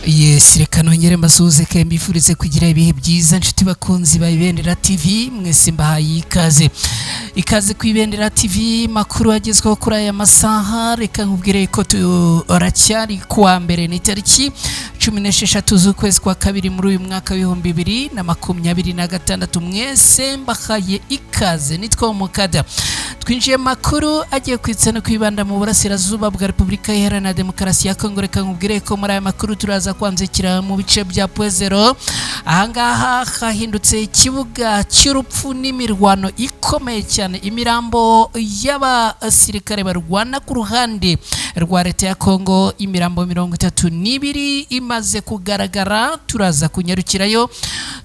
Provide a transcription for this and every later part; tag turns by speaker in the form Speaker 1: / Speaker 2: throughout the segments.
Speaker 1: Yes, reka nongere mbasuhuze ke mbifurize kugira ibihe byiza nshuti bakunzi ba Ibendera TV mwese mbahaye ikaze ku Ibendera TV makuru agezweho kuri aya masaha. Reka nkubwire ko turacyari kuwa mbere ni tariki 16 z'ukwezi kwa kabiri muri uyu mwaka w'ibihumbi 2026. mwese mbahaye ikaze. Nitwa Mukada. Twinjiye makuru agiye kwitsana kwibanda mu burasirazuba bwa Repubulika Iharanira Demokarasi ya Kongo. Reka nkubwire ko muri aya makuru turaza kwanzikira mu bice bya Pwezero. Ahangaha hahindutse ikibuga cy'urupfu n'imirwano ikomeye cyane. Imirambo y'abasirikare barwana ku ruhande rwa leta ya Kongo, imirambo 32 imaze kugaragara. Turaza kunyarukirayo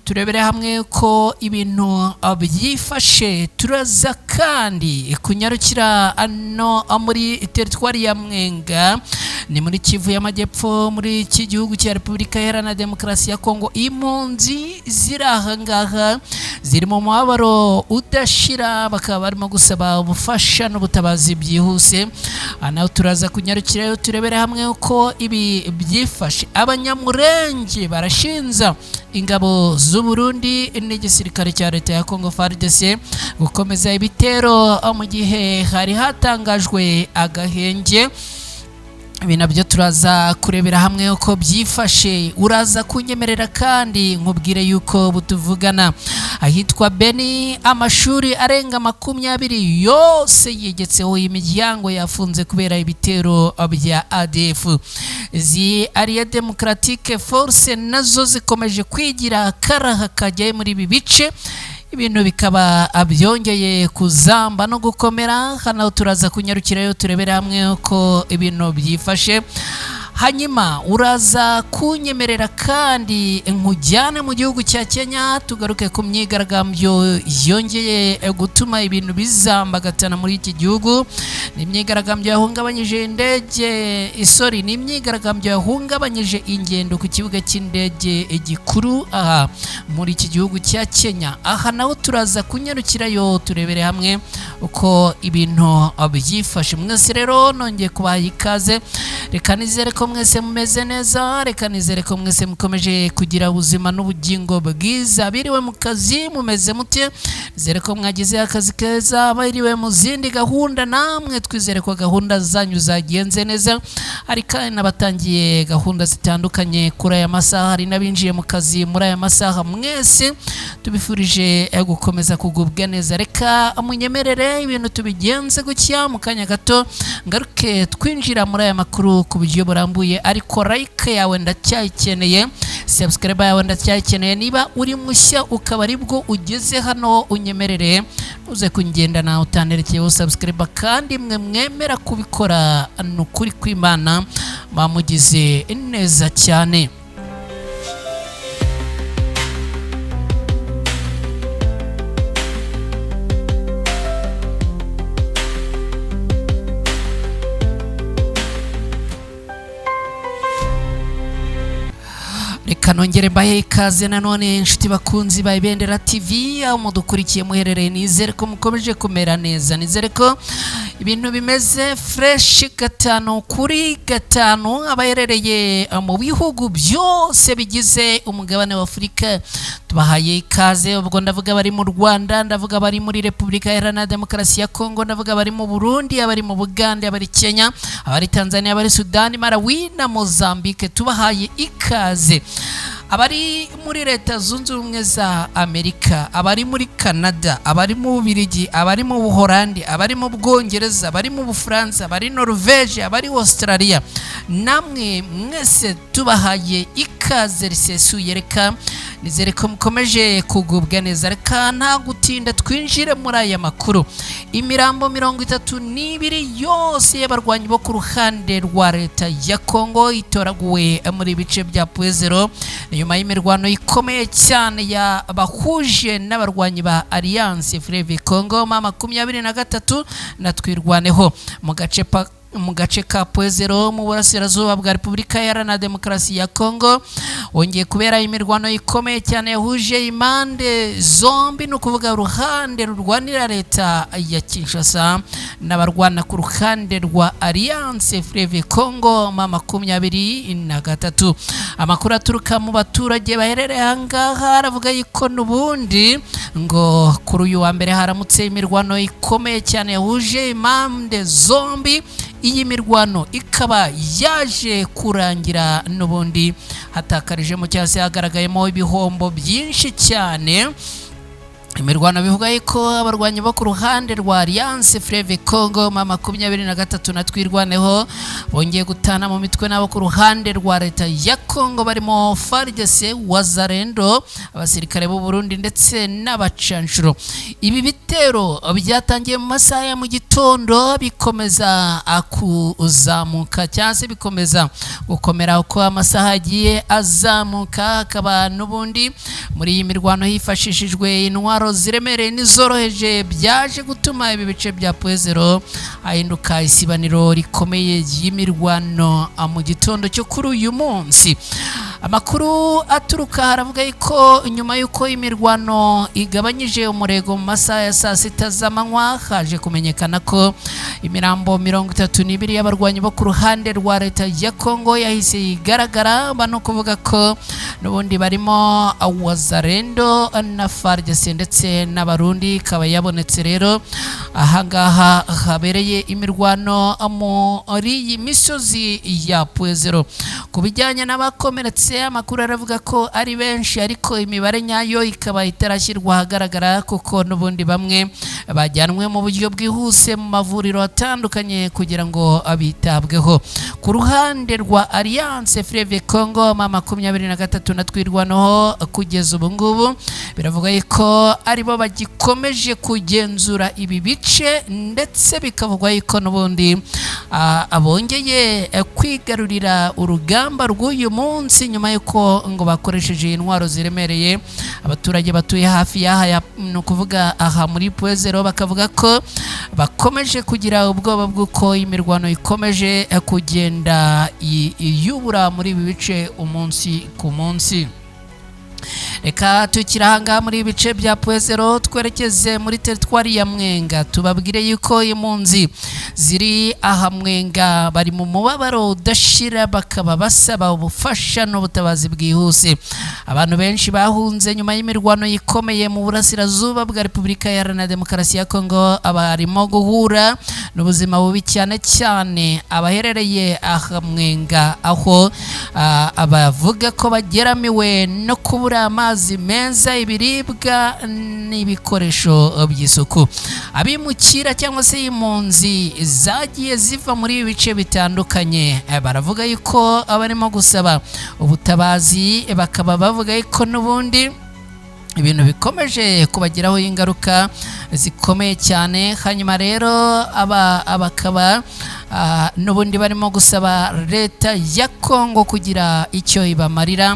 Speaker 1: turebere hamwe ko ibintu byifashe. Turaza kandi kunyarukira ano muri teritwari ya Mwenga, ni muri Kivu y'Amajyepfo, muri iki gihugu cya Repubulika Iharanira Demokarasi ya Kongo. Impunzi zirahangaha ziri mu mabaro udashira, bakaba barimo gusaba ubufasha n'ubutabazi byihuse. Naho turaza kunyarukirayo turebere hamwe ko ibi byifashe. Abanyamurenge barashinza ingabo z'u Burundi n'igisirikare cya leta ya Kongo FARDC gukomeza ibitero mu gihe hari hatangajwe agahenge. Ibi nabyo turaza kurebera hamwe uko byifashe. Uraza kunyemerera kandi nkubwire yuko butuvugana ahitwa Beni amashuri arenga 20 yose yegetseho imiryango yafunze kubera ibitero bya ADF. Alliance Democratique Force nazo zikomeje kwigira karaha kajyaye muri ibi bice. Ibintu bikaba byongeye kuzamba no gukomera. Hano turaza kunyarukirayo turebera hamwe uko ibintu byifashe. Hanyuma uraza kunyemerera kandi nkujyane mu gihugu cya Kenya tugaruke ku myigaragambyo yongeye gutuma ibintu bizambagatana muri iki gihugu. Ni imyigaragambyo yahungabanyije indege ni imyigaragambyo yahungabanyije ingendo ku kibuga cy'indege gikuru aha muri iki gihugu cya Kenya. Aha naho turaza kunyarukirayo turebere hamwe uko ibintu byifashe. Mwese rero nongeye kubaha ikaze. Reka nizere ko mwese mumeze neza, reka nizere ko mwese mukomeje kugira ubuzima n'ubugingo bwiza. Biriwe mu kazi mumeze mute? Nizere ko mwagize akazi keza. Biriwe mu zindi gahunda namwe twizere ko gahunda zanyu zagenze neza. Hari kandi nabatangiye gahunda zitandukanye kuri aya masaha, hari nabinjiye mu kazi muri aya masaha. Mwese tubifurije gukomeza kugubwa neza. Reka munyemerere ibintu tubigenze gutya mu kanya gato ngaruke twinjira muri aya makuru ku buryo burambuye. Ariko like yawe ndacyayikeneye, subscribe yawe ndacyayikeneye. Niba uri mushya ukaba aribwo ugeze hano unyemerere uze kungendana utanerekeyeho subscribe, kandi mwe mwemera kubikora n'ukuri kw'Imana bamugize neza cyane. Reka nongere mbahe ikaze nanone inshuti bakunzi ba Ibendera TV aho mudukurikiye muherereye. Nizere ko mukomeje kumera neza, nizere ko ibintu bimeze fresh 5/5. Abaherereye mu bihugu byose bigize umugabane wa Afurika tubahaye ikaze. Ubwo ndavuga bari mu Rwanda, ndavuga bari muri Repubulika Iharanira Demokarasi ya Kongo, ndavuga bari mu Burundi, abari mu Buganda, abari Kenya, abari Tanzania, abari Sudani, Malawi na Mozambique. Tubahaye ikaze. Abari muri Leta Zunze Ubumwe za Amerika, abari muri Canada, abari mu Bubiligi, abari mu Buholandi, abari mu Bwongereza, abari mu Bufaransa, abari Norvege, abari Australia, namwe mwese tubahaye ikaze risesuye. Reka nizere ko mukomeje kugubwa neza. Reka nta gutinda twinjire muri aya makuru. Imirambo 32 yose y'abarwanyi bo ku ruhande rwa leta ya Kongo itoraguwe muri bice bya Pwezero nyuma y'imirwano ikomeye cyane yabahuje n'abarwanyi ba Alliance Fleuve Congo 23 na twirwaneho mu gace mu gace ka Pwezero mu burasirazuba bwa Repubulika Iharanira Demokarasi ya Kongo wongeye kubera imirwano ikomeye cyane yahuje impande zombi, no kuvuga uruhande rurwanira leta ya Kinshasa n'abarwana ku ruhande rwa Alliance Fleuve Congo M23. Amakuru aturuka mu baturage baherereye ahangaha aravuga yuko n'ubundi ngo kuri uyu wa mbere haramutse imirwano ikomeye cyane yahuje impande zombi. Iyi mirwano ikaba yaje kurangira n'ubundi hatakarije mu cyase hagaragayemo ibihombo byinshi cyane. Imirwano bivuga yuko abarwanyi bo ku ruhande rwa Alliance Fleuve Congo M23 na twirwaneho bongeye gutana mu mitwe nabo ku ruhande rwa leta ya Congo barimo FARDC, Wazalendo, abasirikare b'u Burundi ndetse n'abacanshuro. Ibi bitero byatangiye mu masaha ya mu gitondo bikomeza kuzamuka cyangwa bikomeza gukomera uko amasaha agiye azamuka. Akaba n'ubundi muri iyi mirwano hifashishijwe intwaro ziremereye n'izoroheje byaje gutuma ibi bice bya Pwezero ahinduka isibaniro rikomeye y'imirwano mu gitondo cyo kuri uyu munsi. Amakuru aturuka haravuga yuko nyuma yuko imirwano igabanyije umurego mu masaha ya saa sita z'amanywa haje kumenyekana ko imirambo 32 y'abarwanyi bo ku ruhande rwa leta ya Kongo yahise igaragara, bano kuvuga ko n'ubundi barimo Wazalendo na FARDC ndetse n'abarundi. Kaba yabonetse rero ahangaha habereye imirwano muri iyi misozi ya Pwezero. Ku bijyanye n'abakomeretse amakuru aravuga ko ari benshi, ariko imibare nyayo ikaba itarashyirwa ahagaragara kuko n'ubundi bamwe bajyanwe mu buryo bwihuse mu mavuriro atandukanye kugira ngo abitabweho. Ku ruhande rwa Alliance Fleuve Congo M23 na twirwanaho kugeza ubu ngubu biravuga yuko aribo bagikomeje kugenzura ibi bice, ndetse bikavugwa yuko n'ubundi abongeye kwigarurira urugamba rw'uyu munsi nyuma yuko ngo bakoresheje intwaro ziremereye. Abaturage batuye hafi y'aha no kuvuga aha muri Pwezero bakavuga ko bakomeje kugira ubwoba bw'uko imirwano ikomeje kugenda iyubura muri ibi bice umunsi ku munsi. Reka tukirahanga muri bice bya Pwezero twerekeze muri teritwari ya Mwenga, tubabwire yuko impunzi ziri aha Mwenga bari mu mubabaro udashira, bakaba basaba ubufasha n'ubutabazi bwihuse. Abantu benshi bahunze nyuma y'imirwano ikomeye mu burasirazuba bwa Repubulika Iharanira Demokarasi ya Kongo, abarimo guhura n'ubuzima bubi cyane cyane abaherereye aha Mwenga, aho abavuga ko bageramiwe no kubura amazi meza, ibiribwa n'ibikoresho by'isuku. Abimukira cyangwa se impunzi zagiye ziva muri ibice bitandukanye baravuga yuko abarimo gusaba ubutabazi, bakaba bavuga yuko n'ubundi ibintu bikomeje kubagiraho ingaruka zikomeye cyane. Hanyuma rero abakaba n'ubundi barimo gusaba leta ya Kongo kugira icyo ibamarira.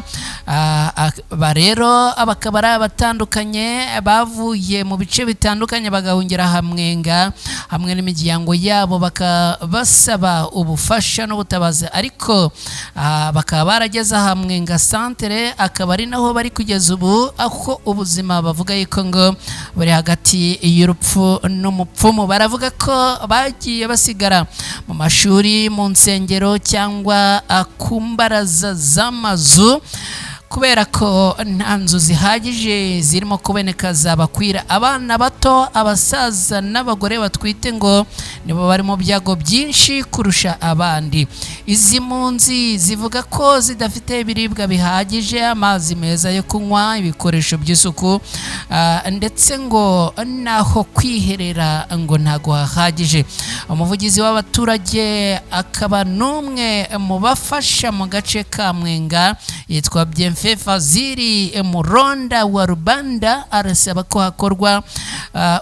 Speaker 1: Rero abakaba ari abatandukanye bavuye mu bice bitandukanye bagahungira Mwenga hamwe n'imiryango yabo, bakabasaba ubufasha n'ubutabazi, ariko bakaba barageze Mwenga centre, akaba ari naho bari kugeza ubu, aho ubuzima bavuga yuko ngo buri hagati y'urupfu n'umupfumu. Baravuga ko bagiye basigara mu mashuri, mu nsengero cyangwa ku mbaraza z'amazu kubera ko nta nzu zihagije zirimo kuboneka zabakwira. Abana bato, abasaza n'abagore batwite ngo nibo bari mu byago byinshi kurusha abandi. Izi mpunzi zivuga ko zidafite ibiribwa bihagije, amazi meza yo kunywa, ibikoresho by'isuku, ndetse ngo naho kwiherera ngo ntago hahagije. Umuvugizi w'abaturage akaba n'umwe mu bafasha mu gace ka Mwenga yitwa Fazili Muronda wa Rubanda arasaba ko hakorwa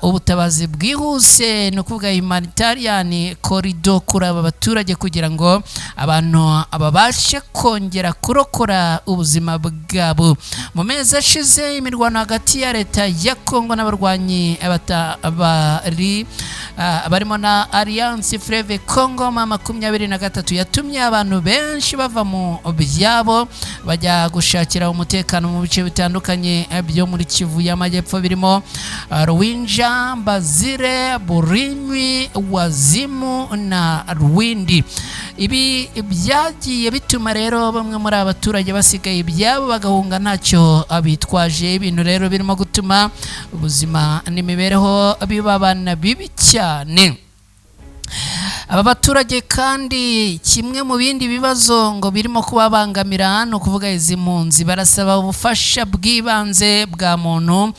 Speaker 1: ubutabazi bwihuse, no kuvuga humanitarian corridor kuri aba baturage kugira ngo abantu ababashe kongera kurokora ubuzima bwabo. Mu mezi ashize imirwano hagati ya leta ya Kongo n'abarwanyi bari barimo na Alliance Fleuve Congo ma 23 yatumye abantu benshi bava mu byabo bajya gushakira umutekano mu bice bitandukanye byo muri Kivu y'Amajyepfo birimo Rwinja, Bazire, Burimwi, Wazimu na Rwindi. Ibi byagiye bituma rero bamwe muri abaturage basigaye ibyabo bagahunga ntacyo abitwaje. Ibintu rero birimo gutuma ubuzima n'imibereho bibabana bibi cyane. Aba baturage kandi kimwe mu bindi bibazo ngo birimo kubabangamira no kuvuga izi mpunzi barasaba ubufasha bw'ibanze bwa muntu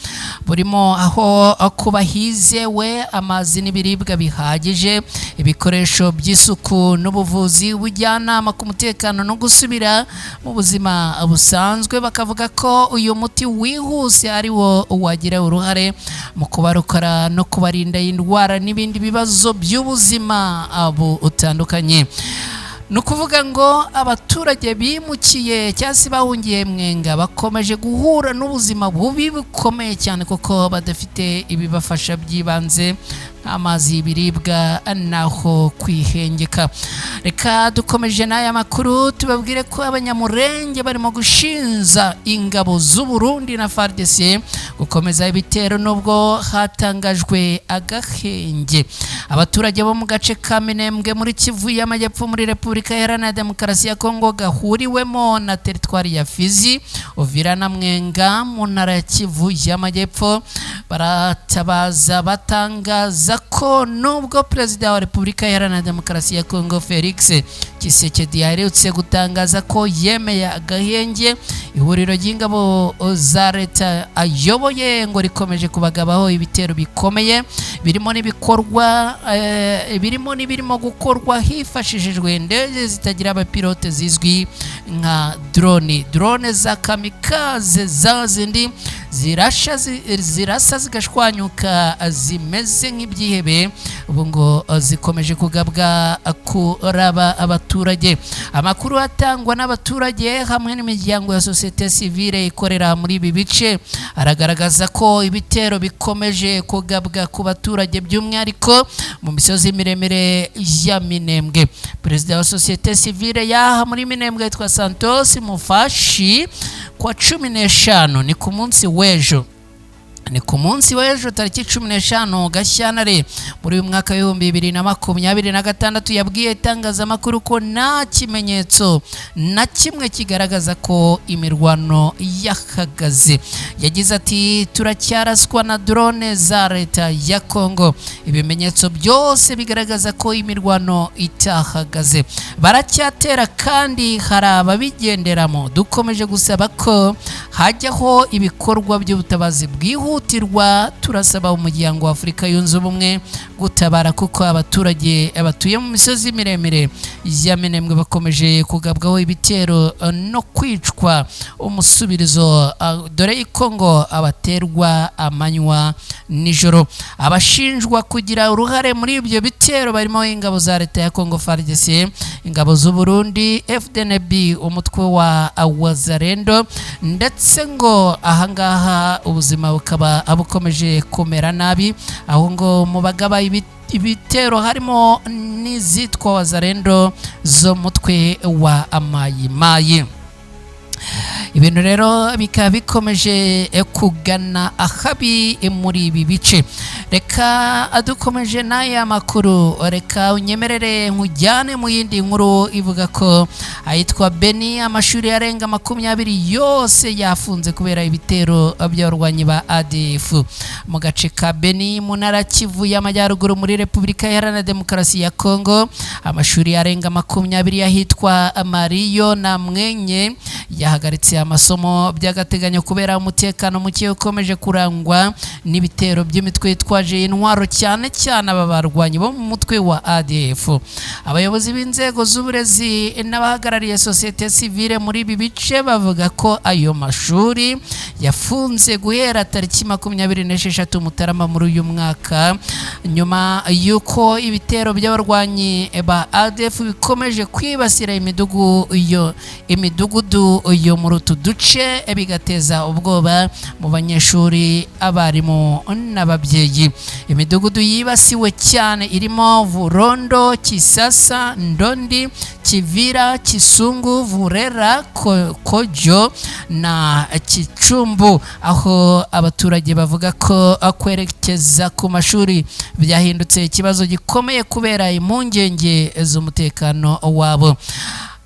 Speaker 1: burimo aho kuba hizewe amazi n'ibiribwa bihagije, ibikoresho by'isuku n'ubuvuzi, ubujyanama ku mutekano no gusubira mu buzima busanzwe. Bakavuga ko uyu muti wihuse ari wo wagira uruhare mu kubarokora no kubarinda indwara n'ibindi bibazo by'ubuzima utandukanye. Nukuvuga ngo abaturage bimukiye cyangwa bahungiye Mwenga bakomeje guhura n'ubuzima bubi bukomeye cyane kuko badafite ibibafasha by'ibanze amazi, y'ibiribwa naho kwihengeka. Reka dukomeje n'aya makuru tubabwire ko abanyamurenge barimo gushinza ingabo z'u Burundi na FARDC gukomeza ibitero nubwo hatangajwe agahenge. Abaturage bo mu gace ka Minembwe muri Kivu y'Amajyepfo muri Repubulika Iharanira Demokarasi ya Kongo gahuriwemo na teritwari ya Fizi, Uvira na Mwenga mu ntara ya Kivu y'Amajyepfo baratabaza batangaza ko nubwo Perezida wa Repubulika Iharanira Demokarasi ya Kongo Felix Tshisekedi yaherutse gutangaza ko yemeye agahenge, ihuriro ry'ingabo za leta ayoboye ngo rikomeje kubagabaho ibitero bikomeye birimo n'ibirimo gukorwa hifashishijwe indege zitagira abapilote zizwi nka drone za kamikaze za zindi zirasa zigashwanyuka zimeze nk'ibyihebe, ubu ngo zikomeje kugabwa kuraba abaturage. Amakuru atangwa n'abaturage hamwe n'imiryango ya societe civile ikorera muri ibi bice aragaragaza ko ibitero bikomeje kugabwa ku baturage by'umwihariko mu misozi miremire ya Minembwe. Perezida wa societe civile yaha muri Minembwe yitwa Santos Mufashi kwa 15 ni ku munsi w'ejo tariki 15 Gashyantare muri uyu mwaka wa 2026 yabwiye itangazamakuru ko nta kimenyetso na kimwe kigaragaza ko imirwano yakagaze. Yagize ati turacyaraswa na drone za leta ya Kongo, ibimenyetso byose bigaragaza ko imirwano itahagaze, baracyatera kandi hari ababigenderamo. Dukomeje gusaba ko hajyaho ibikorwa by'ubutabazi bwihutirwa. Turasaba umuryango wa Afurika yunze ubumwe gutabara kuko abaturage batuye mu misozi miremire ya Minembwe bakomeje kugabwaho ibitero no kwicwa umusubirizo, dore ikongo abaterwa amanywa nijoro. Abashinjwa kugira uruhare muri ibyo bitero barimo ingabo za leta ya Kongo FARDC, ingabo z'u Burundi FDNB, umutwe wa Wazalendo, ndetse ngo ahangaha ubuzima bukaba abukomeje kumera nabi, aho ngo mu bagaba ibitero harimo n'izitwa Wazalendo zo mutwe wa Mayimayi. Ibintu rero bikaba bikomeje kugana ahabi muri ibi bice. Reka adukomeje n'aya makuru, reka unyemerere nkujyane mu yindi nkuru ivuga ko ahitwa Beni amashuri yarenga 20 yose yafunze kubera ibitero by'abarwanyi ba ADF mu gace ka Beni mu ntara Kivu y'Amajyaruguru muri Repubulika Iharanira Demokarasi ya Kongo. Amashuri yarenga 20 yahitwa Mariyo na Mwenye yahagaritse amasomo by'agateganyo kubera umutekano muke ukomeje kurangwa n'ibitero by'imitwe yitwaje intwaro cyane cyane aba barwanyi bo mu mutwe wa ADF. Abayobozi b'inzego z'uburezi n'abahagarariye societe civile muri ibi bice bavuga ko ayo mashuri yafunze guhera tariki 26 Mutarama muri uyu mwaka nyuma yuko ibitero by'abarwanyi ba ADF bikomeje kwibasira imidugudu yo mu rutudu duce bigateza ubwoba mu banyeshuri, abarimu n'ababyeyi. Imidugudu yibasiwe cyane irimo Vurondo, Kisasa, Ndondi, Kivira, Kisungu, Vurera, Kojo na Kicumbu, aho abaturage bavuga ko kwerekeza ku mashuri byahindutse ikibazo gikomeye kubera impungenge z'umutekano wabo.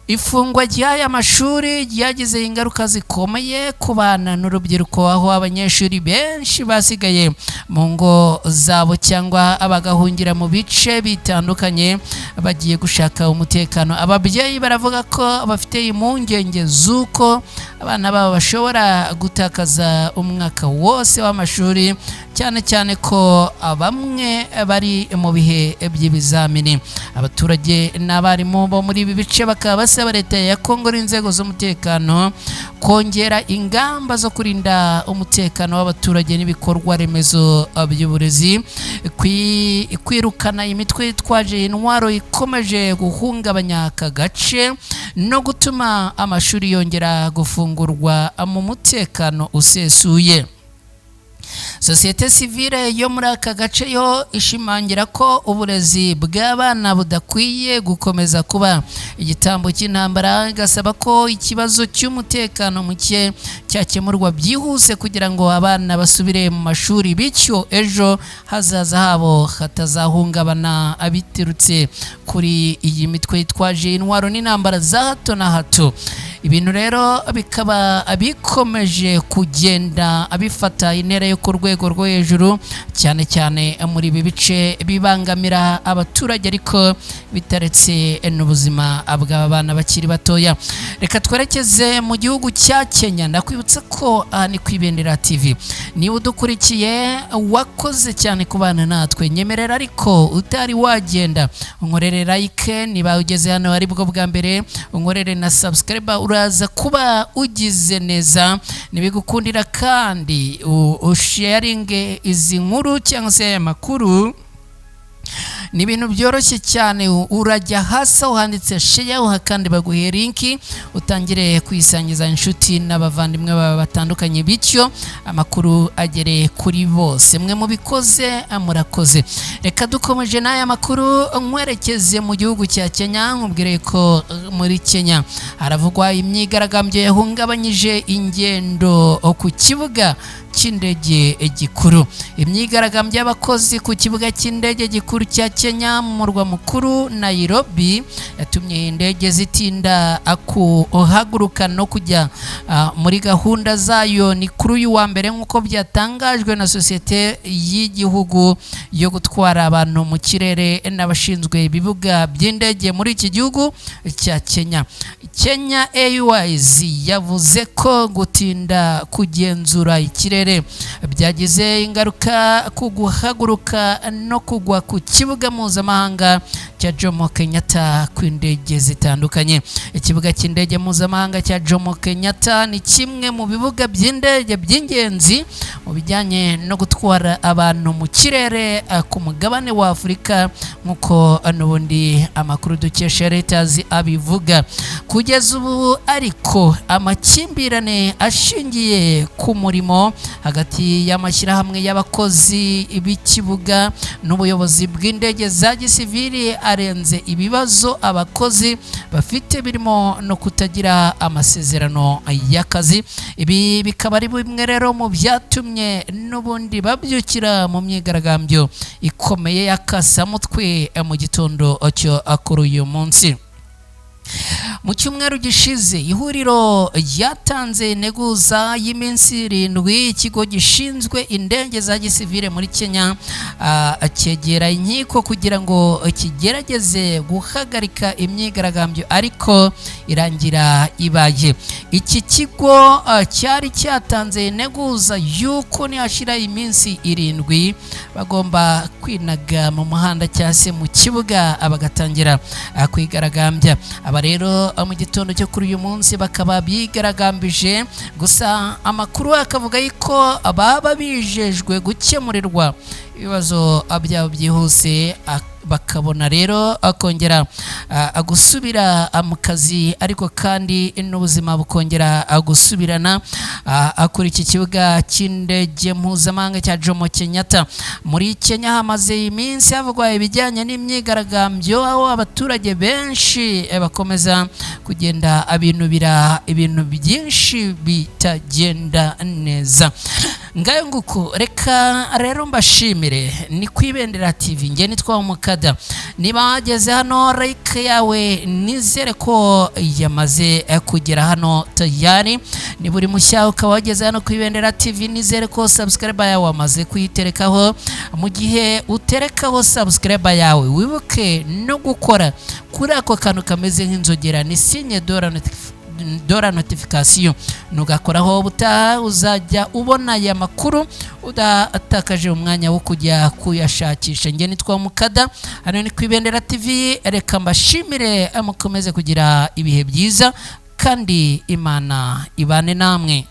Speaker 1: Ifungwa ry'aya mashuri ryagize ingaruka zikomeye ku bana n'urubyiruko, aho abanyeshuri benshi basigaye mu ngo zabo cyangwa abagahungira mu bice bitandukanye bagiye gushaka umutekano. Ababyeyi baravuga ko bafite impungenge z'uko abana babo bashobora gutakaza umwaka wose w'amashuri, cyane cyane ko bamwe bari mu bihe by'ibizamini. Abaturage n'abarimu bo muri ibi bice bakaba basaba leta ya Kongo n'inzego z'umutekano kongera ingamba zo kurinda umutekano w'abaturage n'ibikorwa remezo by'uburezi, kwirukana imitwe yitwaje intwaro ikomeje guhungabanya aka gace no gutuma amashuri yongera gufungurwa mu mutekano usesuye. Sosiyete sivile yo muri aka gace yo ishimangira ko uburezi bw'abana budakwiye gukomeza kuba igitambo cy'intambara, igasaba ko ikibazo cy'umutekano muke cyakemurwa byihuse kugira ngo abana basubire mu mashuri, bityo ejo hazaza habo hatazahungabana abiturutse kuri iyi mitwe yitwaje intwaro n'intambara za hato na hato. Ibintu rero bikaba bikomeje kugenda bifata intera yo ku rwego rwo hejuru, cyane cyane muri ibi bice bibangamira abaturage ariko bitaretse n'ubuzima bw'aba bana bakiri batoya. Reka twerekeze mu gihugu cya Kenya. Ndakwibutsa ko ni ku Ibendera TV. Niba udukurikiye wakoze cyane kubana natwe, nyemerera ariko utari wagenda unkorere like, niba ugeze hano ari bwo bwa mbere unkorere na subscribe, uraza kuba ugize neza. Nibigukundira kandi usharinge izi nkuru cyangwa se aya makuru, ni ibintu byoroshye cyane. Urajya hasi uhanditse share, kandi baguhe linki utangire kwisangiza inshuti n'abavandimwe baba batandukanye, bityo amakuru agere kuri bose. Mwe mubikoze murakoze. Reka dukomeje n'aya makuru, nkwerekeze mu gihugu cya Kenya. Nkubwire ko muri Kenya haravugwa imyigaragambyo yahungabanyije ingendo ku kibuga cy'indege gikuru. Imyigaragambyo y'abakozi ku kibuga cy'indege gikuru cya Kenya mu murwa mukuru Nairobi yatumye indege zitinda kuhaguruka no kujya muri gahunda zayo. Ni kuri uyu wa mbere nk'uko byatangajwe na sosiyete y'igihugu yo gutwara abantu mu kirere n'abashinzwe ibibuga by'indege muri iki gihugu cya Kenya. Kenya Airways yavuze ko gutinda kugenzura ikirere byagize ingaruka ku guhaguruka no kugwa ku kibuga mpuzamahanga cya Jomo Kenyatta ku indege zitandukanye. Ikibuga cy'indege mpuzamahanga cya Jomo Kenyatta ni kimwe mu bibuga by'indege by'ingenzi mu bijyanye no gutwara abantu mu kirere ku mugabane wa Afurika, nk'uko n'ubundi amakuru dukesha Reuters abivuga. Kugeza ubu ariko amakimbirane ashingiye ku murimo hagati y'amashyirahamwe y'abakozi b'ikibuga n'ubuyobozi bw'indege za gisivili arenze ibibazo abakozi bafite birimo no kutagira amasezerano y'akazi. Ibi bikaba ari bimwe rero mu byatumye n'ubundi babyukira mu myigaragambyo ikomeye y'akasamutwe mu gitondo cyo kuri uyu munsi. Mu cyumweru gishize ihuriro ryatanze integuza y'iminsi 7 ikigo gishinzwe indege za gisivile muri Kenya cyegera inkiko kugira ngo kigerageze guhagarika imyigaragambyo, ariko irangira ibaye. Iki kigo cyari cyatanze integuza yuko nihashira iminsi 7 bagomba kwinaga mu muhanda cyase mu kibuga bagatangira kwigaragambya. Aba rero mu gitondo cyo kuri uyu munsi bakaba bigaragambije, gusa amakuru akavuga yuko baba bijejwe gukemurirwa ibibazo byabo byihuse bakabona rero akongera agusubira mu kazi ariko kandi n'ubuzima bukongera agusubirana akora iki kibuga cy'indege mpuzamahanga cya Jomo Kenyatta muri Kenya. Hamaze iminsi havugwa ibijyanye n'imyigaragambyo aho abaturage benshi bakomeza kugenda ibintu byinshi bitagenda neza. Ngayo nguko reka rero mbashimire ni kwibendera TV nge nitwa Umukada. Niba wageze hano like yawe nizere ko yamaze kugera hano tayari. Ni buri mushya ukaba wageze hano kwibendera TV nizere ko subscribe yawe wamaze kuyiterekaho. Mu gihe uterekaho subscribe yawe wibuke no gukora kuri ako kantu kameze nk'inzogera ni signe dora notification nugakoraho ubutaha uzajya ubona ya makuru udatakaje umwanya wo kujya kuyashakisha. Nge nitwa Umukada hano ni kwibendera TV. Reka mbashimire mukomeze kugira ibihe byiza kandi Imana ibane namwe.